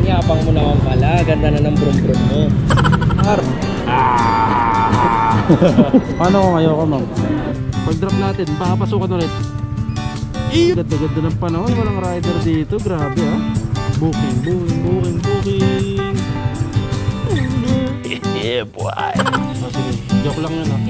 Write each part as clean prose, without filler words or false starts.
Yabang mo naman pala. Ganda na ng brum-brum mo. Par. Paano kung ayoko, ma'am? Pag-drop natin, papasukan ulit. Ganda-ganda ng panahon. Walang rider dito. Grabe, ha? Booking. Yeah, boy. Oh, sige. Joke lang yun, ha?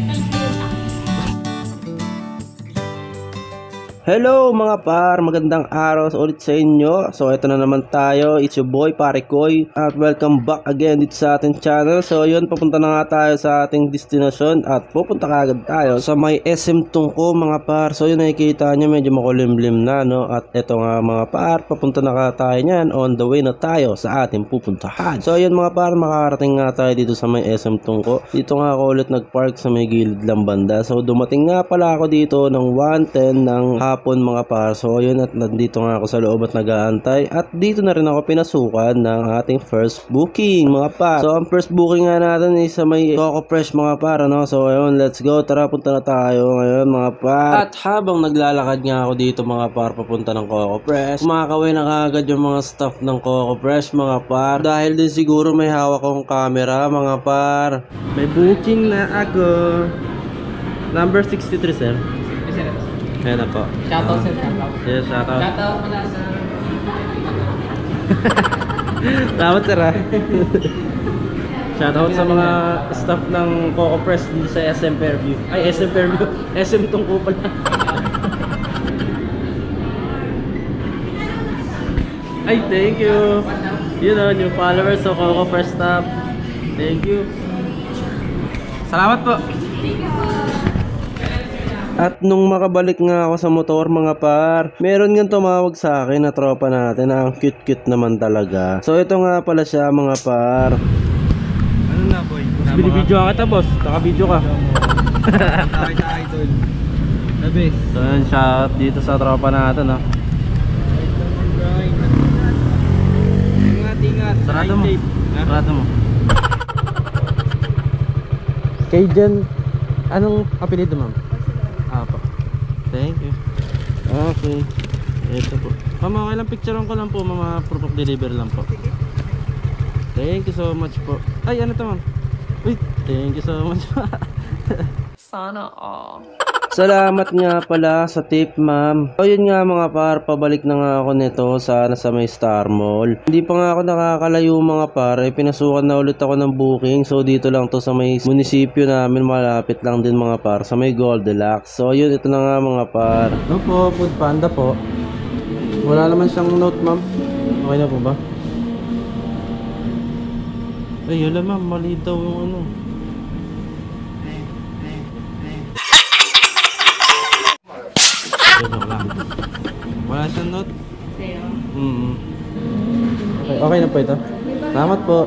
Hello mga par, magandang araw ulit sa inyo. So ito na naman tayo, it's your boy Pare Koy. At welcome back again dito sa ating channel. So yun, papunta na nga tayo sa ating destinasyon. At pupunta kagad tayo sa may SM Tungko mga par. So yun, nakikita nyo medyo makulimlim na, no. At ito nga mga par, papunta na nga tayo nyan. On the way na tayo sa ating pupuntahan. So yun mga par, makarating nga tayo dito sa may SM Tungko. Dito nga ako ulit nagpark sa may gilid lang banda. So dumating nga pala ako dito ng 1:10 ng hapon mga par. So yun, at nandito nga ako sa loob at nag-aantay. At dito na rin ako pinasukan ng ating first booking mga par. So ang first booking nga natin is sa may Coco Fresh mga par, ano? So ayun, let's go, tara punta na tayo ngayon mga par. At habang naglalakad nga ako dito mga par papunta ng Coco Fresh, kumakaway na kaagad yung mga staff ng Coco Fresh mga par. Dahil din siguro may hawak akong camera mga par. May booking na ako. Number 63 sir. Ayan na po. Shoutout sir, shoutout. Yes, shoutout. Shoutout pala sa... Salamat sir ha. Shoutout sa mga staff ng Coco Press dito sa SM Fairview. Ay, SM Fairview. SM Tungko pala. Ay, thank you. You know, new followers sa Coco Press staff. Thank you. Salamat po. At nung makabalik nga ako sa motor mga par, meron nga tumawag sa akin na tropa natin na ang cute naman talaga. So ito nga pala siya mga par. Ano na, boy? Binibidyo ka kita boss, naka-video ka. Tayo sa idol. The best. So yun, shout dito sa tropa natin ha. Ingat. Sarado mo. Sarado mo. Kay Jen, anong apelido ma'am? Apa. Thank you. Okay. Ito po. Ma'am, okay lang, picturean ko lang po, mga proof of delivery lang po. Thank you so much po. Ay, ano to ma'am? Uy, thank you so much po. Sana all. Salamat nga pala sa tip ma'am. So yun nga mga par, pabalik na nga ako nito sana sa may Star Mall. Hindi pa nga ako nakakalayo mga par, pinasukan na ulit ako ng booking. So dito lang to sa may munisipyo namin, malapit lang din mga par, sa may Goldilocks. So yun, ito na nga mga par. Ano po, Food Panda po. Wala naman siyang note ma'am. Okay na po ba? Ay yun ma'am, mali daw yung ano. Wala siyang note? Okay na po ito. Salamat po.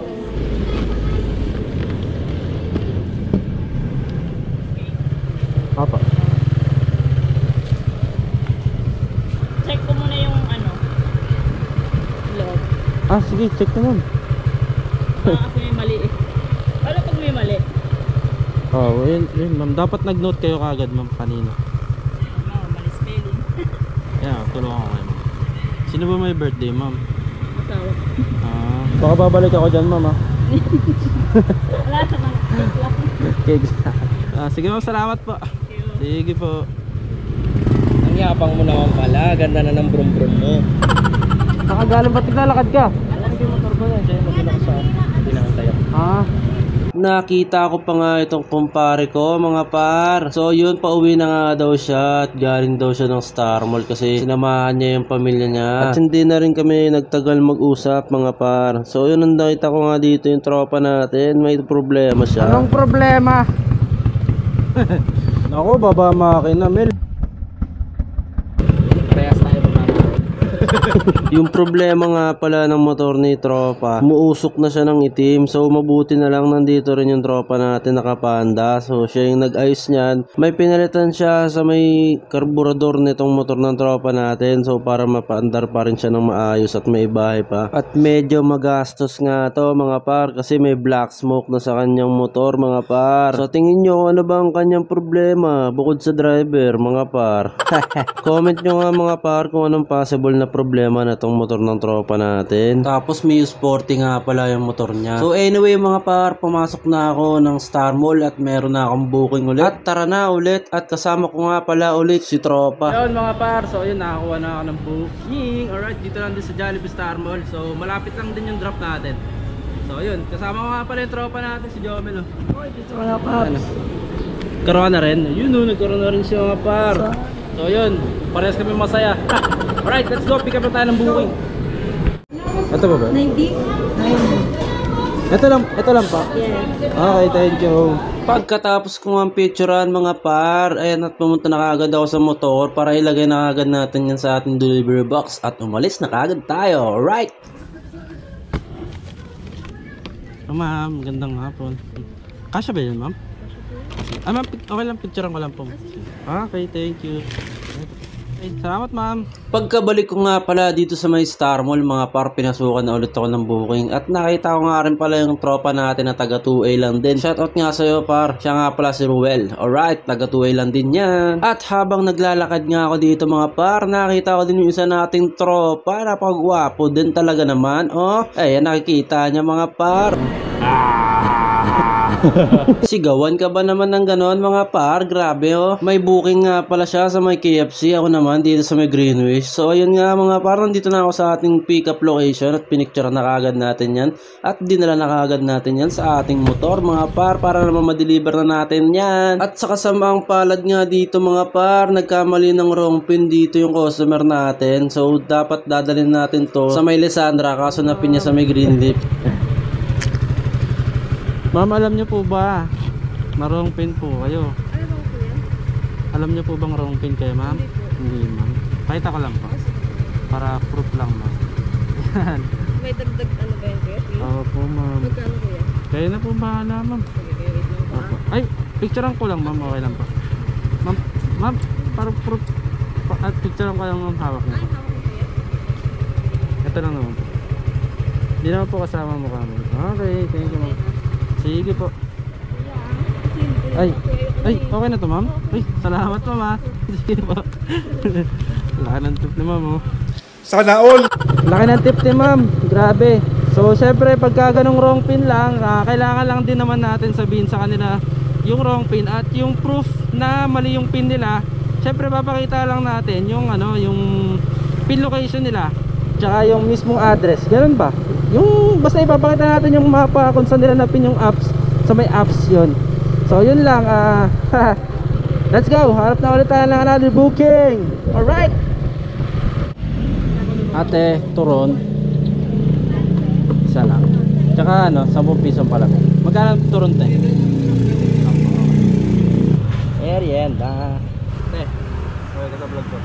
Apa. Check ko muna yung ano. Log. Sige, check naman. Kasi may mali eh. Ano pag may mali? Oh, yun ma'am. Dapat nag-note kayo kagad ma'am kanina. Mali spelling. Yeah, tulungan ko kayo ma'am. Sino ba may birthday ma'am? Asawa. Baka babalik ako dyan ma'am ha. Wala sa mga cake lang. Cakes. Sige ma'am, salamat po. Sige po. Ang yabang mo naman pala. Ganda na ng brum-brum mo. Nakagaling ba't naglalakad ka? Alam ko yung motor ko yan. Diyan mag-ilang sa pinakantay ako. Nakita ko pa nga itong kumpare ko mga par. So yun, pauwi na nga daw siya at galing daw siya ng Star Mall kasi sinamahan niya yung pamilya niya. At hindi na rin kami nagtagal mag-usap mga par. So yun, ang nakita ko nga dito yung tropa natin, may problema siya. Anong problema? Ako, baba makina Mel. Parehas tayo ba? Yung problema nga pala ng motor ni tropa, umuusok na siya ng itim. So mabuti na lang nandito rin yung tropa natin nakapanda. So siya yung nag-ayos niyan. May pinalitan siya sa may karburador nitong motor ng tropa natin. So para mapaandar pa rin siya ng maayos at may bahay pa. At medyo magastos nga to mga par, kasi may black smoke na sa kanyang motor mga par. So tingin nyo ano ba ang kanyang problema bukod sa driver mga par. Comment nyo nga mga par kung anong possible na problema problema na tong motor ng tropa natin. Tapos Mio Sporty nga pala yung motor niya. So anyway mga par, pumasok na ako ng Star Mall at meron na akong booking ulit. At tara na ulit at kasama ko nga pala ulit si tropa. Ayun mga par, so ayun nakakuha na ako ng booking. Alright, dito lang din sa Jollibee Star Mall. So malapit lang din yung drop natin. So ayun, kasama ko nga pala yung tropa natin si Jomel. Oy, dito ka na, Paps. Karoon na rin. Ayun nagkaroon na rin siya mga par. So ayun, parehas kami masaya. Alright, let's go. Pick up na tayo ng booking. Ito ba ba? 90? Ito lang pa. Yes. Okay, thank you. Pagkatapos ko ang picturean mga par, ayan at pumunta na kagad ako sa motor para ilagay na kagad natin yan sa ating delivery box at umalis na kagad tayo. Alright! Oh, ma'am, gandang hapon. Kasya ba yun, ma'am? Ah, ma'am, okay lang, picturean ko lang po. Okay, thank you. Salamat, ma'am. Pagkabalik ko nga pala dito sa may Star Mall mga par, pinasukan na ulit ako ng booking at nakita ko nga rin pala yung tropa natin na taga 2A lang din. Shoutout nga sa'yo par, siya nga pala si Ruel. Alright, taga 2A lang din yan. At habang naglalakad nga ako dito mga par, nakita ko din yung isa nating tropa, napagwapo din talaga naman. Oh, ayan nakikita niya mga par. Sigawan ka ba naman ng ganon mga par? Grabe oh. May booking nga pala siya sa may KFC. Ako naman dito sa may Greenwich. So ayun nga mga par, nandito na ako sa ating pick up location at pinicture na kagad natin yan. At dinala na kagad natin yan sa ating motor mga par para naman ma-deliver na natin yan. At sa kasamaang palad nga dito mga par, nagkamali ng wrong pin dito yung customer natin. So dapat dadalhin natin to sa may Lisandra kaso napin niya sa may Greenleaf. Ma'am, alam niyo po ba na wrong pin po kayo? Ano bang po yan? Alam niyo po bang wrong pin kayo, ma'am? Hindi, ma'am. Pakita ko lang po. Para proof lang, ma'am. Yan. May dagdag ano ba yan, kuya? Oo po, ma'am. Magkano kuya? Kayo na po bahala, ma'am. Sige, kuya, wait lang po. Opo. Ay, picturean ko lang, ma'am. Okay lang po. Ma'am, para proof. At picturean ko lang, ma'am. Hawak niyo Ay, po. hawak mo kuya. Ito lang naman po. Hindi naman po kasama mukha mo. Okay, thank you, ma'am. Sige po. Ay, okay na to, ma'am? Ay, salamat, ma'am, ha. Sige po. Laki ng tip ni ma'am, oh. Sana all! Laki ng tip ni ma'am. Grabe. So, syempre, pagka ganong wrong pin lang, kailangan lang din naman natin sabihin sa kanila yung wrong pin at yung proof na mali yung pin nila. Syempre, papakita lang natin yung, yung pin location nila. Tsaka yung mismong address. Ganun ba? Yung basta ipapakita natin yung mapa kung saan nila napin yung apps. Sa may apps yun. So yun lang. Let's go. Harap na ulit tayo ng another booking. Alright. Ate, turon. Isa lang. Tsaka 10 piso pala. Magkano turon tayo? Merienda. Ate, okay ka sa vlog ko.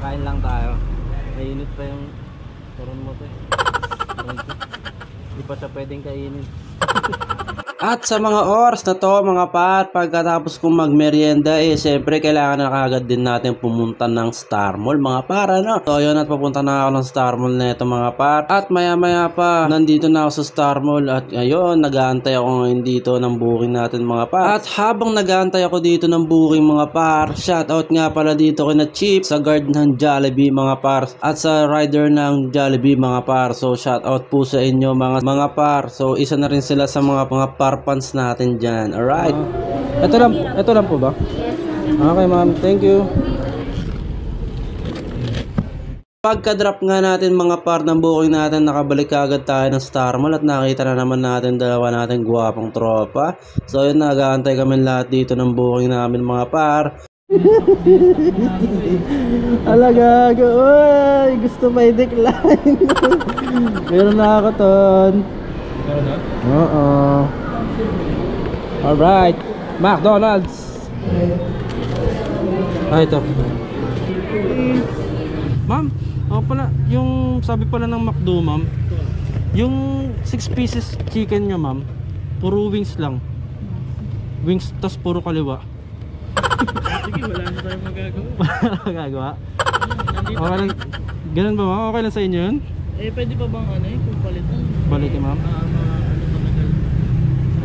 Kain lang tayo. Mainit pa yung turon mo to eh. Hindi pa siya pwedeng kainin. At sa mga oras na to mga par, pagkatapos kong magmerienda siyempre kailangan na kagad din natin pumunta ng Star Mall mga par, ano? So yun, at papunta na ako ng Star Mall na ito mga par. At maya maya pa, nandito na ako sa Star Mall at ngayon, nag-aantay ako ngayon dito ng booking natin mga par. At habang nag-aantay ako dito ng booking mga par, shoutout nga pala dito kina Chip, sa guard ng Jollibee mga par, at sa rider ng Jollibee mga par. So shoutout po sa inyo mga par. So isa na rin sila sa mga parpans natin dyan. Alright. Ito lang po ba? Yes. Okay, ma'am. Thank you. Pagka-drop nga natin mga par ng booking natin, nakabalik agad tayo ng Star Mall at nakita na naman natin dalawa natin guwapang tropa. So yun, nag-aantay kami lahat dito ng booking namin mga par. Alagaga, oy! Gusto pa i-decline. Meron na ako ton. Meron na? Oo. Alright. McDonald's. Ito. Ma'am, pala, yung sabi pala ng McDo, ma'am, yung 6 pieces chicken nyo, ma'am, puro wings lang. Wings, tas puro kaliwa. Sige, wala na tayong magagawa. Magagawa? Okay lang. Ganun ba, ma'am? Okay lang sa inyo yun? Pwede pa bang kung palitan? Balikin, ma'am?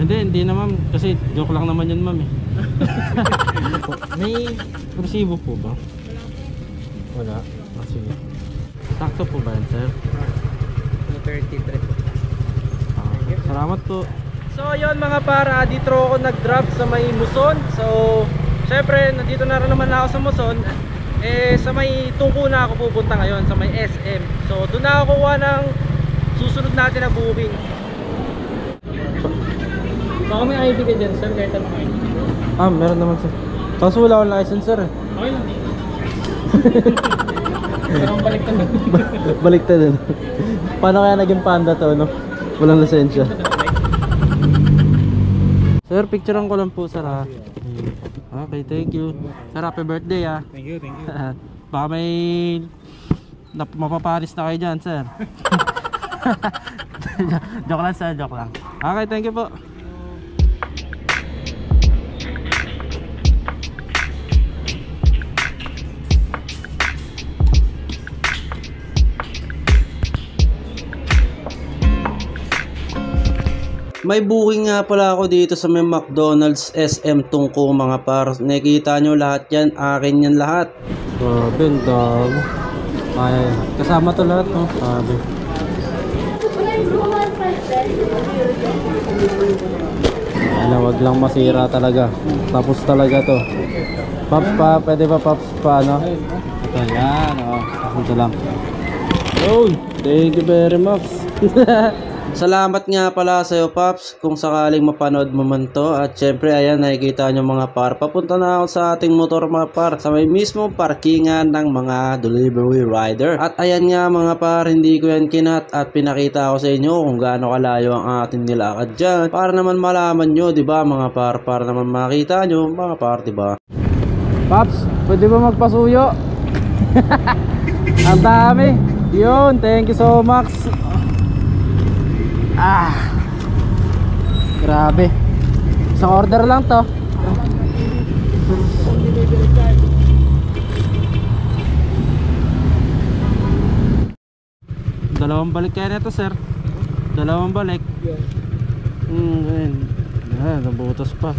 Hindi na, ma'am. Kasi joke lang naman yun, ma'am, eh. May resibo po ba? Wala. Sige. Sakto po ba yan, sir? 233. Salamat po. So yun mga para, dito ako nag-drop sa may Muson. So syempre nandito na rin naman ako sa Muson. Sa may Tungko na ako pupunta ngayon, sa may SM. So doon na ako kuha ng susunod natin na booking. Baka may ID ka dyan, sir. Kahit ano ID. Meron naman sir. Kaso wala akong license sir. Okay lang. Parang baliktad na. Baliktad din. Paano kaya naging panda to, no? Walang lisensya. Sir, picturean ko lang po sir ha. Okay, thank you. Sir, happy birthday ha. Thank you, thank you. Baka may mapaparis na kayo dyan sir. Joke lang sir, joke lang. Okay, thank you po. May booking nga pala ako dito sa may McDonald's SM Tungko mga par. Nakikita nyo lahat yan, akin yan lahat. Grabe, dog. Ay, kasama to lahat, no? Grabe. Ano, wag lang masira talaga. Tapos talaga to. Pops pa, pwede ba pops pa, ano? Ito, yan, ito lang. Oh, thank you very much. Salamat nga pala sa iyo Paps kung sakaling mapanood mo man to. At syempre ayan, nakikita nyo mga par, papunta na ako sa ating motor mga par, sa may mismong parkingan ng mga delivery rider. At ayan nga mga par, hindi ko yan kinat at pinakita ko sa inyo kung gaano kalayo ang ating nilakad dyan, para naman malaman nyo, diba mga par, para naman makita nyo mga par, diba? Pops, pwede ba magpasuyo? Ang dami. Yun, thank you so much. Grabe. Isang order lang to. Dalawang balik kaya nito sir. Dalawang balik. Nabutas pa.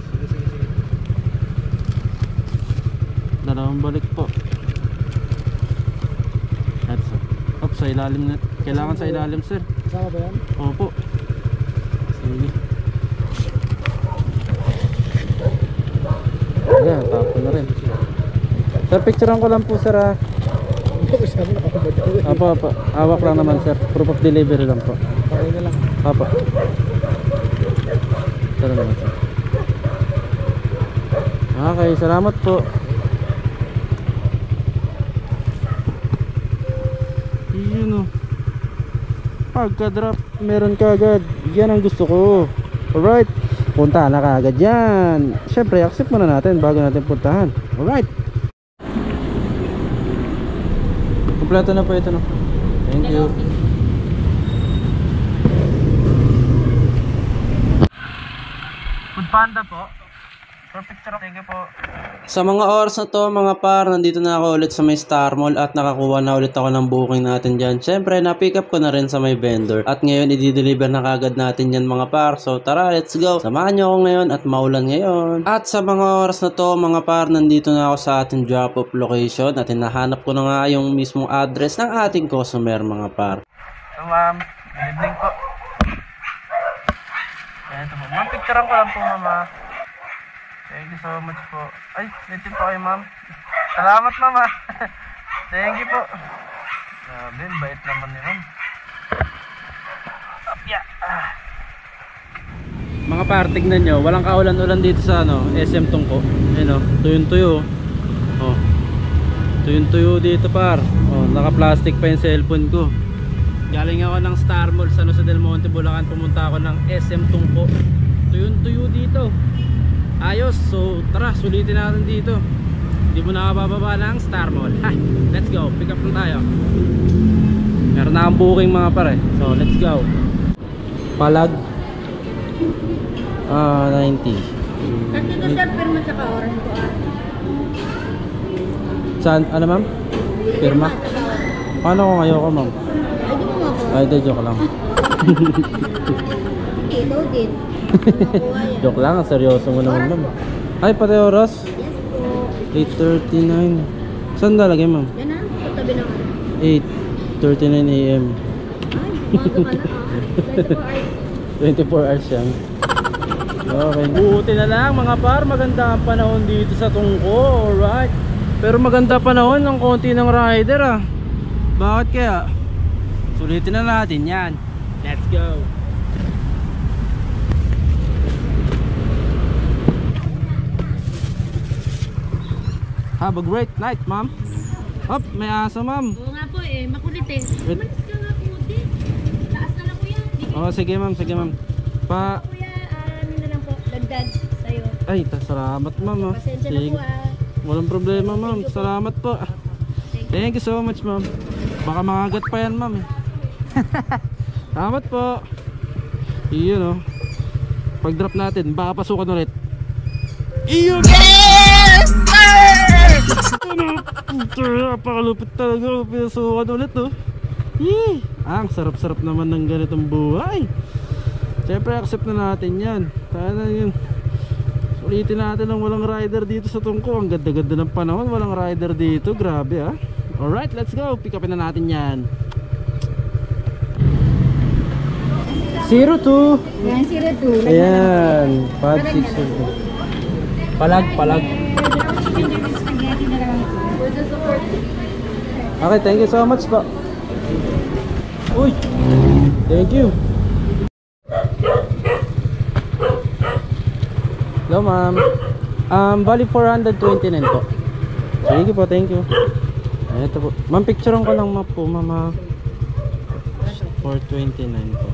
Dalawang balik po. Oops, sa ilalim na. Kailangan sa ilalim sir. Kasama ba yan? Opo. Sige. Ayan, tapon na rin. Sir, picturean ko lang po sir ha. Apo. Hawak lang naman sir. Proof of delivery lang po. Okay na lang. Apo. Ito na naman sir. Okay, salamat po. Yun o. Pagka-drop, meron ka agad. Yan ang gusto ko. Alright. Punta na ka agad yan. Siyempre, accept muna natin bago natin puntahan. Alright. Kompleto na po ito, no? Thank you. Food Panda po. Perfect, thank you po. Sa mga oras na to mga par, nandito na ako ulit sa may Star Mall at nakakuha na ulit ako ng booking natin dyan. Syempre na-pick up ko na rin sa may vendor at ngayon i-deliver na kagad natin yan mga par. So tara, let's go. Samahan nyo ako ngayon at maulan ngayon. At sa mga oras na to mga par, nandito na ako sa ating drop off location at hinahanap ko na nga yung mismong address ng ating customer mga par. So ma'am, good evening po. Ito po, ma'am, picturean ko lang po mama. Thank you so much po. Ay, litin po kayo ma'am. Salamat mama. Thank you po. Grabe, bait naman ni ma'am. Mga par, tignan nyo, walang kaulan-ulan dito sa SM Tungko. Ayun o, tuyong-tuyo. Oh, tuyong-tuyo dito par. Oh, naka-plastic pa yung cellphone ko. Galing ako ng Star Mall sa Del Monte, Bulacan. Pumunta ako ng SM Tungko. Tuyong-tuyo dito. Ayos, so tara, sulitin natin dito. Hindi mo nakabababa ng Star Mall. Hi, let's go, pick up na tayo. Meron na akong booking mga pare. So let's go. Palag 90. Kasi ito sir, pirma tsaka orange ko. Saan, ano ma'am? Pirma? Paano kung ayoko ma'am? Ay, di mo ako. Ay, di, joke lang. Ito din. Joke lang, seryoso mo naman ma'am. Ay, pati oras? Yes po. 8:39. Saan lalagay ma'am? Yan na. 8:39 AM. Umaga ka na ah. 24 hours yan. Okay. Buti na lang mga par, maganda ang panahon dito sa Tungko. Alright. Pero maganda panahon ng konti ng rider ah. Bakit kaya? Sulitin na natin yan. Let's go. Have a great night, ma'am. Hop, may aso, ma'am. Oo nga po eh, makulit eh. Wait. Manis ka nga po din. Taas na lang kuya. Oh, sige ma'am, sige ma'am. Kuya, ano na lang po, dagdag sa'yo. Ay, salamat ma'am. Ah. Pasensya na Sige. po ah. Walang problema ma'am. Salamat po. Thank you so much ma'am. Baka makagat pa yan ma'am. Salamat po. Iyon oh. Pag drop natin, baka pasukan ulit. Iyon! Yes! Napakalupit talaga. Pinasukan ulit oh. Ang sarap-sarap naman ng ganitong buhay. Siyempre accept na natin yan. Sana yun. Ulitin natin ang walang rider dito sa Tungko. Ang ganda-ganda ng panahon, walang rider dito. Grabe ah. Alright, let's go. Pick upin na natin yan. 02. Yan, 02. Ayan, 560. Palag. Okay, thank you so much po. Uy, thank you. Hello ma'am. Bali 429 po. Sige po, thank you. Ito po. Ma'am, picturean ko lang ma'am po, mama. 429 po.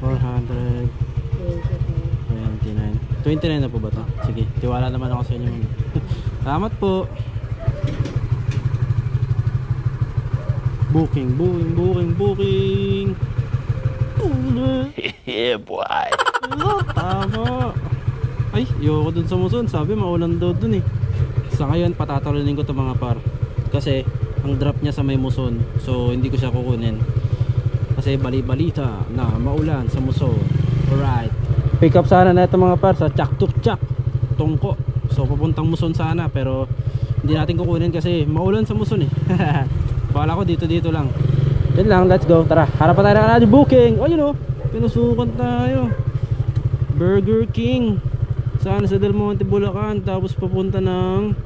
429 na po ba ito? Sige, tiwala naman ako sa inyo ma'am. Salamat po. Booking. Yeah boy. Tama. Ay, yoko dun sa Muson. Sabi maulan daw dun eh. Sa ngayon patatalunin ko to mga par. Kasi ang drop niya sa may Muson. So hindi ko siya kukunin. Kasi bali-balita na maulan sa Muson. Alright. Pick up sana na ito mga par sa Chak-Tuk-Chak Tungko. So papuntang Muson sana. Pero hindi natin kukunin kasi maulan sa Muson eh. Bala ko dito lang. Yun lang, let's go. Tara, harapan tayo na natin booking. Oh, yun o, pinusukan tayo. Burger King. Saan? Sa Del Monte, Bulacan. Tapos papuntang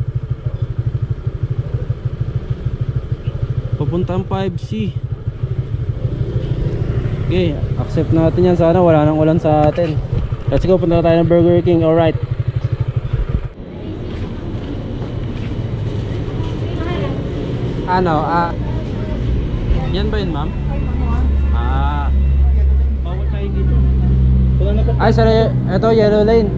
5C. Okay, accept natin yan. Sana wala nang ulan sa atin. Let's go, punta tayo ng Burger King. Alright. Ano? Yan ba yun, ma'am? Bawal tayo dito. Ay, sorry. Ito, yellow lane.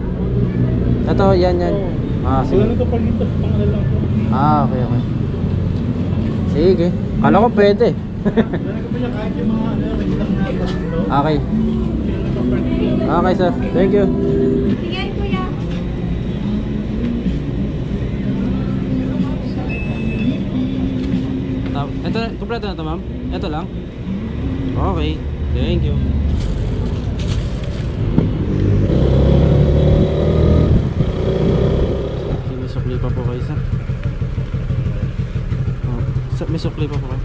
Ito, yan. Sige. Wala nagkapal dito. Pangalan lang po. Okay. Sige. Kala ko pwede. Kahit yung mga Okay. Okay, sir. Thank you. Sige, kuya. Ito, kompleto na ito, ma'am? Ito lang? Okay. Thank you. May sukli pa po kayo, sir. May sukli pa po kayo.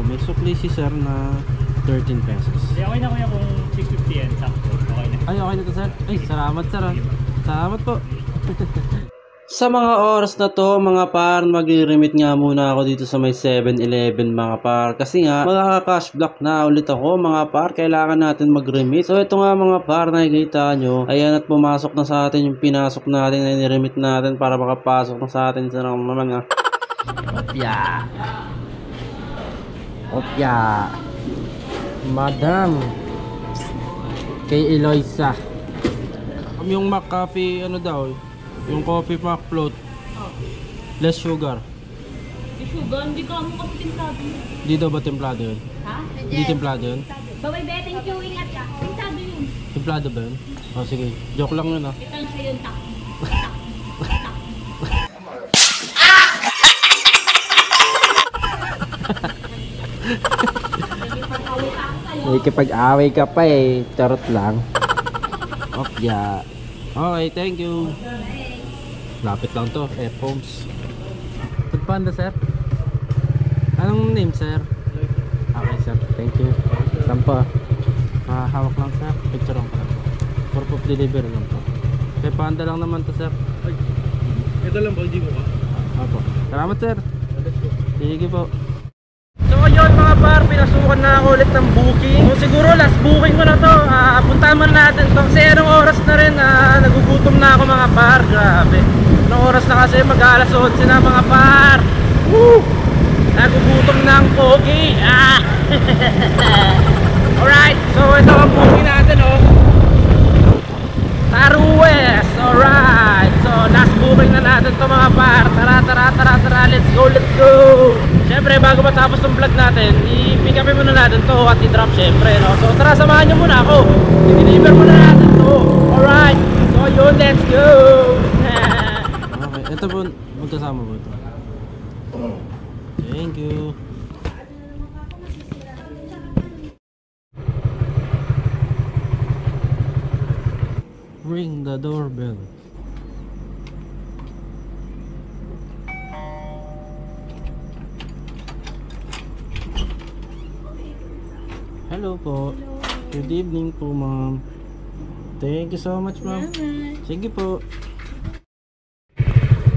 May sukli si sir na 13 pesos. Okay na kuya kung 650 yan. Sakto. Okay na. Ay, okay na to, sir. Ay, salamat, sir. Salamat po. Sa mga oras na to mga par, magre-remit nga muna ako dito sa may 7-Eleven mga par. Kasi nga, magkaka-cash block na ulit ako mga par. Kailangan natin mag-remit. So ito nga mga par, nakikita nyo. Ayan at pumasok na sa atin yung pinasok natin na niremit natin para makapasok na sa atin. Sa naman nga. Opya. Madam. Kay Eloisa. Yung McCafe, ano daw? Yung coffee pack float. Less sugar. Sugar, hindi ka mo kasi timplado. Di daw ba templado yun? Ha? Di templado yun? Baway be, thank you, ingat ka. Timplado yun. Templado ba yun? O sige, joke lang yun ah. Ito lang siya yun, tak. Nakikipag-away ka pa eh. Charot lang. Opya. Okay, thank you. Lapit lang to, headphones. Food Panda, sir? Anong name, sir? Okay, sir. Thank you. Saan pa? Hawak lang, sir. Picture lang pa lang. For proof delivery lang po. Kaya panda lang naman to, sir. Ito lang ba, hindi mo ka? Opo. Salamat, sir. Sige po. So yun mga par, pinasukan na ako ulit ng booking. So siguro last booking ko na to. Puntahan muna natin to. Kasi anong oras na rin, nagugutom na ako mga par. Grabe. Anong oras na kasi, mag-alas 11 na mga par. Woo! Nagugutom na ang pogi. Alright, so ito ang booking natin, oh. Taruwes. Alright, so last booking na natin to mga par. Tara, let's go. Syempre bago matapos ng vlog natin, i-pick up muna natin to at i-drop syempre, no? So tara, samahan nyo muna ako. I-deliver muna natin to. Alright, so yun, let's go. Okay, ito po, magkasama po ito. Thank you. Ring the doorbell. Hello po. Good evening po, ma'am. Thank you so much, ma'am. Sige po.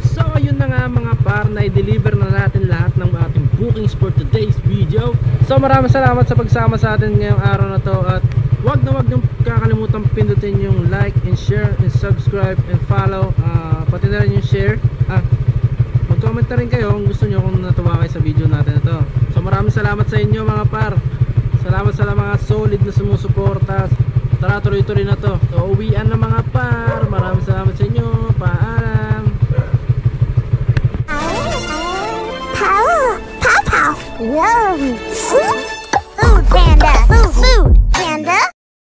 So, yun na nga mga par, na i-deliver na natin lahat ng ating bookings for today's video. So, maraming salamat sa pagsama sa atin ngayong araw na to. At wag na wag niyong kakalimutan pindutin yung like and share and subscribe and follow. Pati na rin yung share. Mag-comment na rin kayo kung gusto nyo, kung natuwa kayo sa video natin ito. So, maraming salamat sa inyo mga par. Salamat sa mga solid na sumusuporta. Tara, tuloy-tuloy na to. So, uwian na mga par. Maraming salamat sa inyo. Paalam. Pow! Pow! Pow! Pow! Whoa!